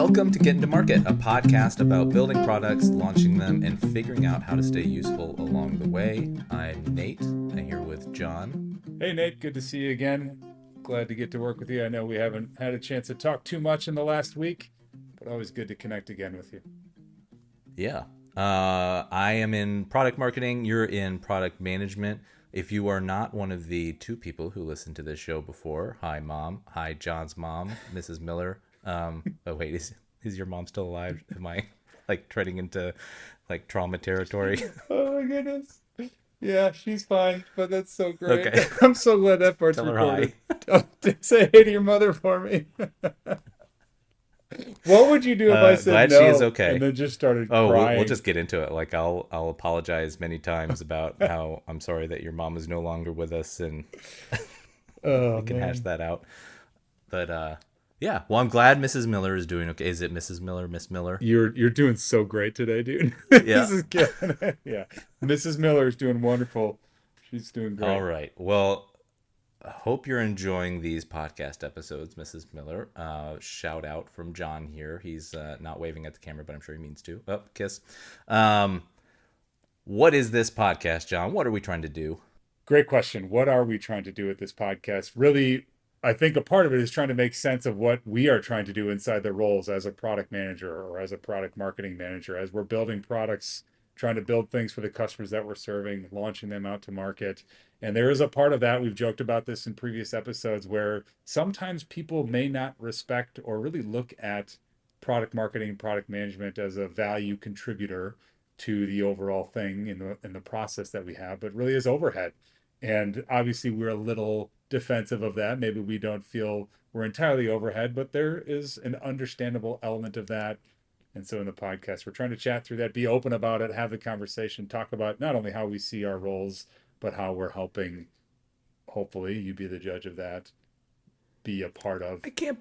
Welcome to Get Into Market, a podcast about building products, launching them, and figuring out how to stay useful along the way. I'm Nate. I'm here with John. Hey, Nate. Good to see you again. Glad to get to work with you. I know we haven't had a chance to talk too much in the last week, but always good to connect again with you. Yeah. I am in product marketing. You're in product management. If you are not one of the two people who listened to this show before, hi, Mom. Hi, John's mom, Mrs. Miller. Oh, wait, is your mom still alive? Am I treading into trauma territory? Oh, my goodness. Yeah, she's fine, but that's so great. Okay. I'm so glad that part's Tell her recorded. hi. Say hey to your mother for me. What would you do if I said glad no she is okay. and then just started Oh, crying? we'll just get into it. I'll apologize many times about how I'm sorry that your mom is no longer with us, and Oh, we can man. hash that out. But yeah. Well, I'm glad Mrs. Miller is doing okay. Is it Mrs. Miller, Miss Miller? You're doing so great today, dude. Yeah. This is good. Yeah. Mrs. Miller is doing wonderful. She's doing great. All right. Well, I hope you're enjoying these podcast episodes, Mrs. Miller. Shout out from John here. He's not waving at the camera, but I'm sure he means to. Oh, kiss. What is this podcast, John? What are we trying to do? Great question. What are we trying to do with this podcast? Really, I think a part of it is trying to make sense of what we are trying to do inside the roles as a product manager or as a product marketing manager, as we're building products, trying to build things for the customers that we're serving, launching them out to market. And there is a part of that, we've joked about this in previous episodes, where sometimes people may not respect or really look at product marketing and product management as a value contributor to the overall thing in the process that we have, but really is overhead. And obviously, we're a little defensive of that. Maybe we don't feel we're entirely overhead, but there is an understandable element of that. And so in the podcast, we're trying to chat through that, be open about it, have the conversation, talk about not only how we see our roles, but how we're helping, hopefully, you be the judge of that, be a part of. I can't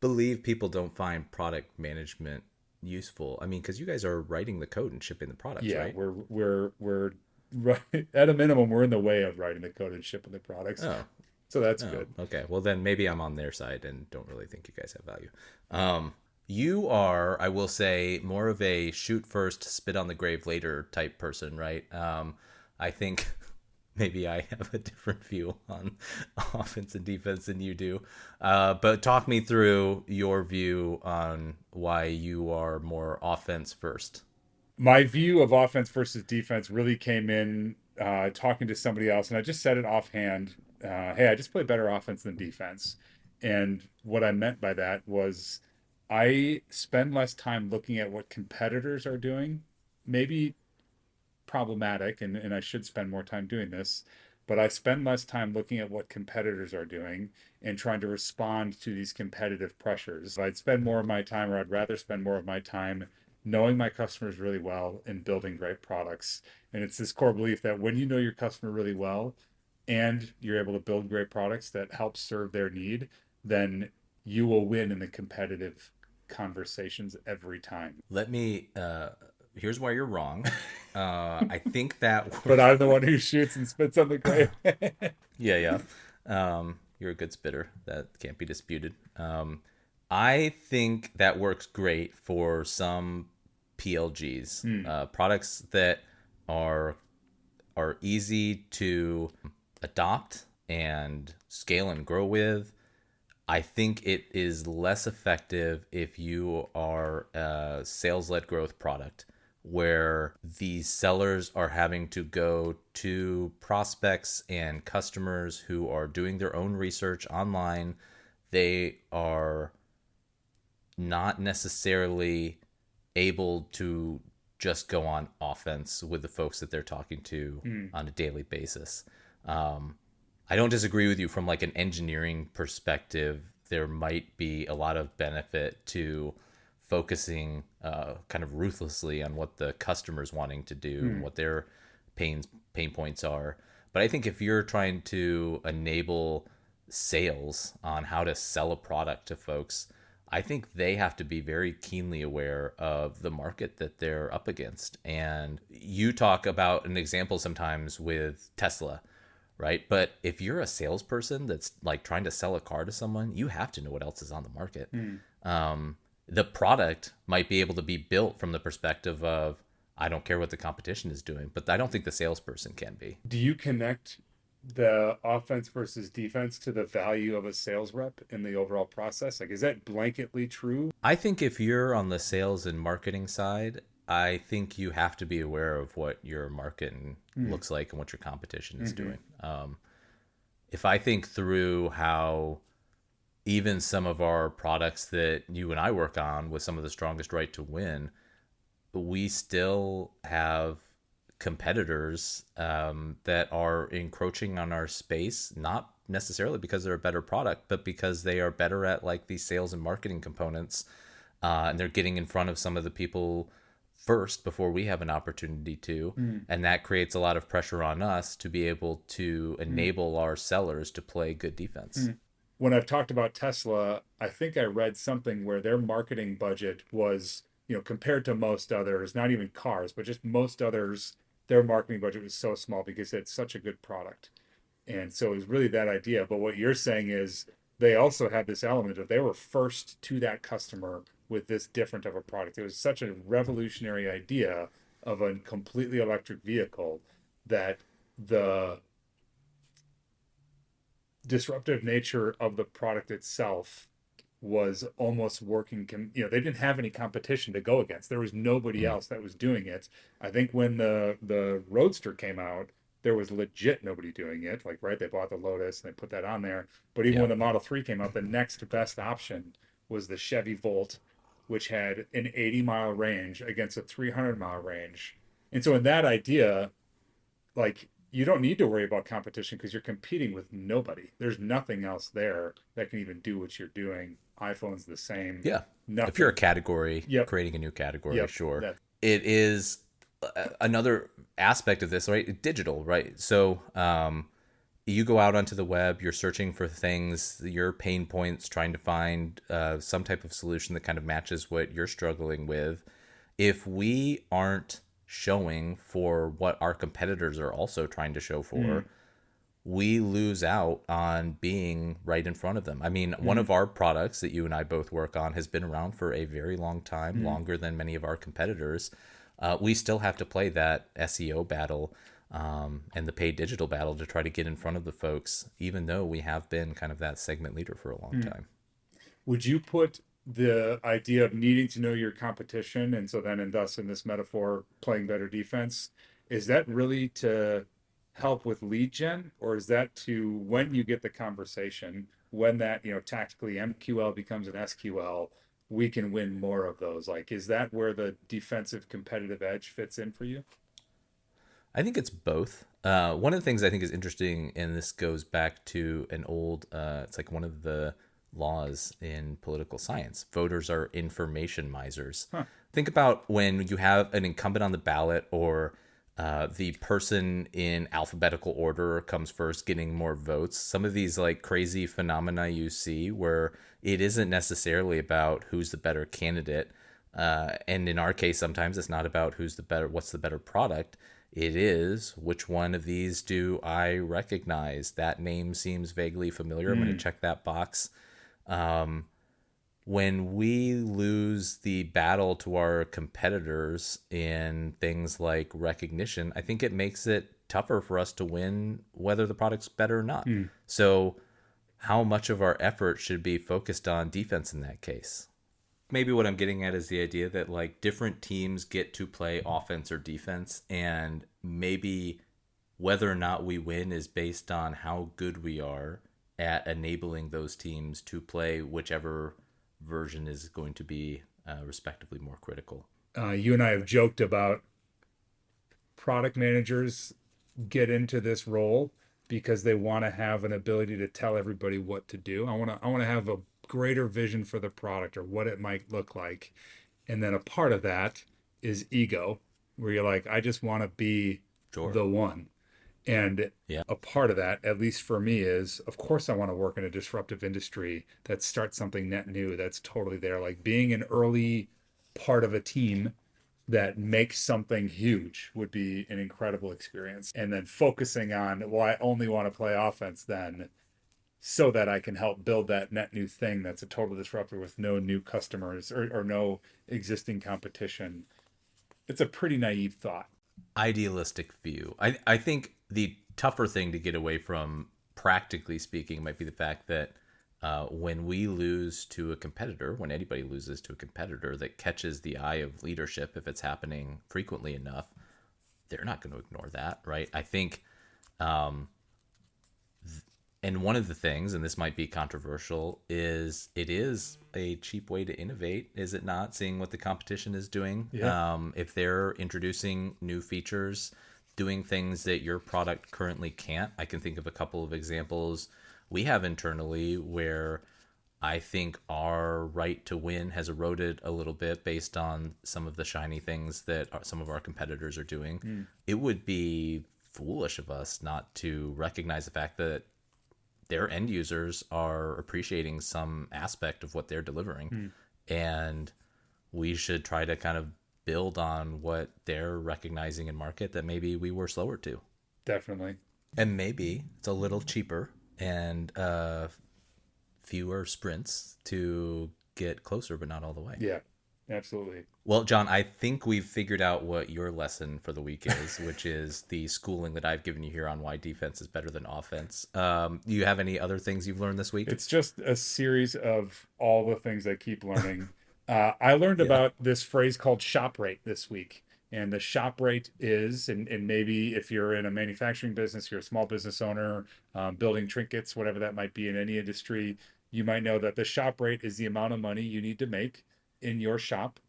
believe people don't find product management useful. I mean, because you guys are writing the code and shipping the products, Yeah, right? we're right at a minimum, we're in the way of writing the code and shipping the products. Oh, So that's good. okay. Well, then maybe I'm on their side and don't really think you guys have value. You are, I will say, more of a shoot first, spit on the grave later type person, right? I think maybe I have a different view on offense and defense than you do. But talk me through your view on why you are more offense first. My view of offense versus defense really came in talking to somebody else, and I just said it offhand. Hey, I just play better offense than defense. And what I meant by that was I spend less time looking at what competitors are doing, maybe problematic, and I should spend more time doing this, but I spend less time looking at what competitors are doing and trying to respond to these competitive pressures. I'd spend more of my time, or I'd rather spend more of my time knowing my customers really well and building great products. And it's this core belief that when you know your customer really well and you're able to build great products that help serve their need, then you will win in the competitive conversations every time. Let me, here's why you're wrong. I think that, But I'm the one who shoots and spits on the grave. yeah. You're a good spitter. That can't be disputed. I think that works great for some PLGs, products that are easy to adopt and scale and grow with. I think it is less effective if you are a sales-led growth product where the sellers are having to go to prospects and customers who are doing their own research online. They are not necessarily able to just go on offense with the folks that they're talking to on a daily basis. I don't disagree with you from like an engineering perspective. There might be a lot of benefit to focusing kind of ruthlessly on what the customer's wanting to do and what their pain points are. But I think if you're trying to enable sales on how to sell a product to folks, I think they have to be very keenly aware of the market that they're up against. And you talk about an example sometimes with Tesla, right? But if you're a salesperson that's like trying to sell a car to someone, you have to know what else is on the market. The product might be able to be built from the perspective of, I don't care what the competition is doing, but I don't think the salesperson can be. Do you connect the offense versus defense to the value of a sales rep in the overall process? Like, is that blanketly true? I think if you're on the sales and marketing side, I think you have to be aware of what your marketing Mm. looks like and what your competition is Hmm. doing. If I think through how even some of our products that you and I work on with some of the strongest right to win, we still have competitors that are encroaching on our space, not necessarily because they're a better product, but because they are better at like these sales and marketing components, and they're getting in front of some of the people first before we have an opportunity to, Mm. and that creates a lot of pressure on us to be able to Mm. enable our sellers to play good defense. Mm. When I've talked about Tesla, I think I read something where their marketing budget was, compared to most others, not even cars, but just most others, their marketing budget was so small because it's such a good product. And so it was really that idea. But what you're saying is they also had this element of they were first to that customer with this different of a product. It was such a revolutionary idea of a completely electric vehicle that the disruptive nature of the product itself was almost working. They didn't have any competition to go against. There was nobody Mm. else that was doing it. I think when the Roadster came out, there was legit nobody doing it. Like, right, they bought the Lotus and they put that on there. But even Yeah. when the Model 3 came out, the next best option was the Chevy Volt, which had an 80-mile range against a 300-mile range. And so in that idea, like, you don't need to worry about competition because you're competing with nobody. There's nothing else there that can even do what you're doing. iPhone's the same. Yeah. If you're a Nothing. category, Yep. creating a new category, Yep. sure. That. It is another aspect of this, right? Digital, right? So, you go out onto the web, you're searching for things, your pain points, trying to find some type of solution that kind of matches what you're struggling with. If we aren't showing for what our competitors are also trying to show for, Mm, we lose out on being right in front of them. I mean, one mm, of our products that you and I both work on has been around for a very long time, mm. longer than many of our competitors. We still have to play that SEO battle, and the paid digital battle to try to get in front of the folks, even though we have been kind of that segment leader for a long Mm. time. Would you put the idea of needing to know your competition, and so then, and thus in this metaphor, playing better defense, is that really to help with lead gen, or is that to when you get the conversation, when that, tactically MQL becomes an SQL, we can win more of those? Like, is that where the defensive competitive edge fits in for you? I think it's both. One of the things I think is interesting, and this goes back to an old, it's like one of the laws in political science. Voters are information misers. Huh. Think about when you have an incumbent on the ballot, or the person in alphabetical order comes first, getting more votes. Some of these like crazy phenomena you see where it isn't necessarily about who's the better candidate. And in our case, sometimes it's not about what's the better product. It is, which one of these do I recognize? That name seems vaguely familiar. I'm going to Mm, check that box. Um, when we lose the battle to our competitors in things like recognition, I think it makes it tougher for us to win whether the product's better or not. mm. So, how much of our effort should be focused on defense in that case? Maybe what I'm getting at is the idea that like different teams get to play offense or defense, and maybe whether or not we win is based on how good we are at enabling those teams to play whichever version is going to be respectively more critical. You and I have joked about product managers get into this role because they want to have an ability to tell everybody what to do. I want to have a greater vision for the product or what it might look like. And then a part of that is ego, where you're like, I just want to be Sure. the one. And Yeah. a part of that, at least for me, is of course I want to work in a disruptive industry that starts something net new that's totally there. Like being an early part of a team that makes something huge would be an incredible experience. And then focusing on, well, I only want to play offense then. so that I can help build that net new thing that's a total disruptor with no new customers or no existing competition. It's a pretty naive thought. Idealistic view. I think the tougher thing to get away from, practically speaking, might be the fact that when we lose to a competitor, when anybody loses to a competitor that catches the eye of leadership, if it's happening frequently enough, they're not going to ignore that, right? I think, and one of the things, and this might be controversial, is it is a cheap way to innovate, is it not? Seeing what the competition is doing. Yeah. If they're introducing new features, doing things that your product currently can't, I can think of a couple of examples we have internally where I think our right to win has eroded a little bit based on some of the shiny things that some of our competitors are doing. It would be foolish of us not to recognize the fact that their end users are appreciating some aspect of what they're delivering. And we should try to kind of build on what they're recognizing in market that maybe we were slower to. Definitely. And maybe it's a little cheaper and fewer sprints to get closer, but not all the way. Yeah, absolutely. Well, John, I think we've figured out what your lesson for the week is, which is the schooling that I've given you here on why defense is better than offense. Do you have any other things you've learned this week? It's just a series of all the things I keep learning. I learned about this phrase called shop rate this week. And the shop rate is, and maybe if you're in a manufacturing business, you're a small business owner, building trinkets, whatever that might be in any industry, you might know that the shop rate is the amount of money you need to make in your shop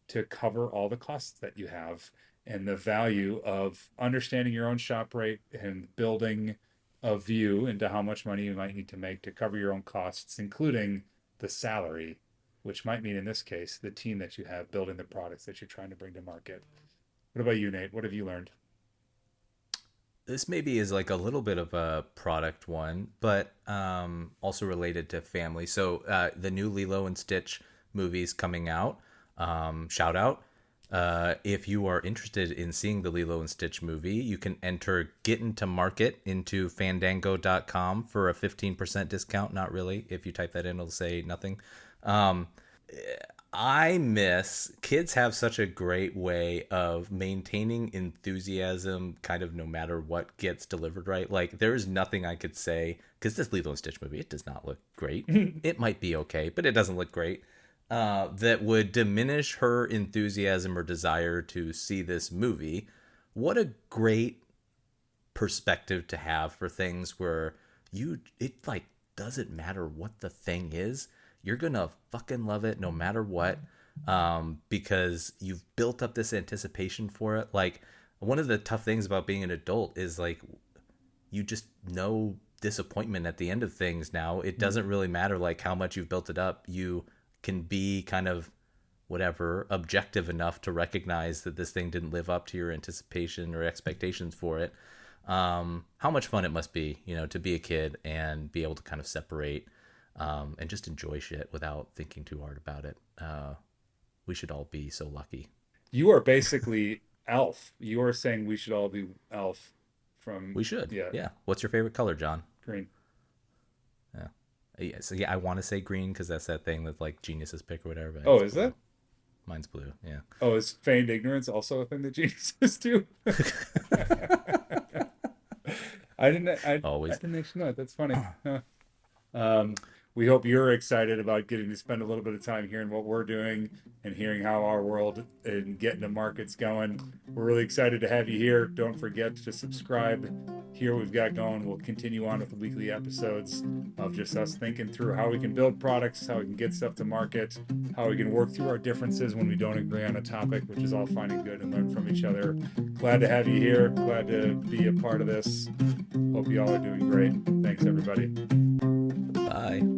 to cover all the costs that you have. And the value of understanding your own shop rate and building a view into how much money you might need to make to cover your own costs, including the salary, which might mean in this case, the team that you have building the products that you're trying to bring to market. What about you, Nate? What have you learned? This maybe is like a little bit of a product one, but also related to family. So the new Lilo and Stitch movies coming out. Shout out. If you are interested in seeing the Lilo and Stitch movie, you can enter Get Into Market into fandango.com for a 15% discount. Not really. If you type that in, it'll say nothing. I miss kids have such a great way of maintaining enthusiasm kind of no matter what gets delivered, right? Like there is nothing I could say, because this Lilo and Stitch movie, it does not look great. It might be okay, but it doesn't look great. That would diminish her enthusiasm or desire to see this movie. What a great perspective to have for things where it like doesn't matter what the thing is. You're going to fucking love it no matter what, because you've built up this anticipation for it. Like, one of the tough things about being an adult is, like, you just know disappointment at the end of things now. It doesn't really matter, like, how much you've built it up. You can be kind of, whatever, objective enough to recognize that this thing didn't live up to your anticipation or expectations for it. How much fun it must be, to be a kid and be able to kind of separate and just enjoy shit without thinking too hard about it. We should all be so lucky. You are basically Elf. You are saying we should all be Elf from... We should. Yeah. What's your favorite color, John? Green. Yeah. So, I want to say green because that's that thing that, like, geniuses pick or whatever. But oh, is that? Mine's blue, yeah. Oh, is feigned ignorance also a thing that geniuses do? I didn't actually know it. That's funny. We hope you're excited about getting to spend a little bit of time hearing what we're doing and hearing how our world and getting the markets going. We're really excited to have you here. Don't forget to subscribe. Here we've got going. We'll continue on with the weekly episodes of just us thinking through how we can build products, how we can get stuff to market, how we can work through our differences when we don't agree on a topic, which is all fine and good, and learn from each other. Glad to have you here. Glad to be a part of this. Hope you all are doing great. Thanks, everybody. Bye.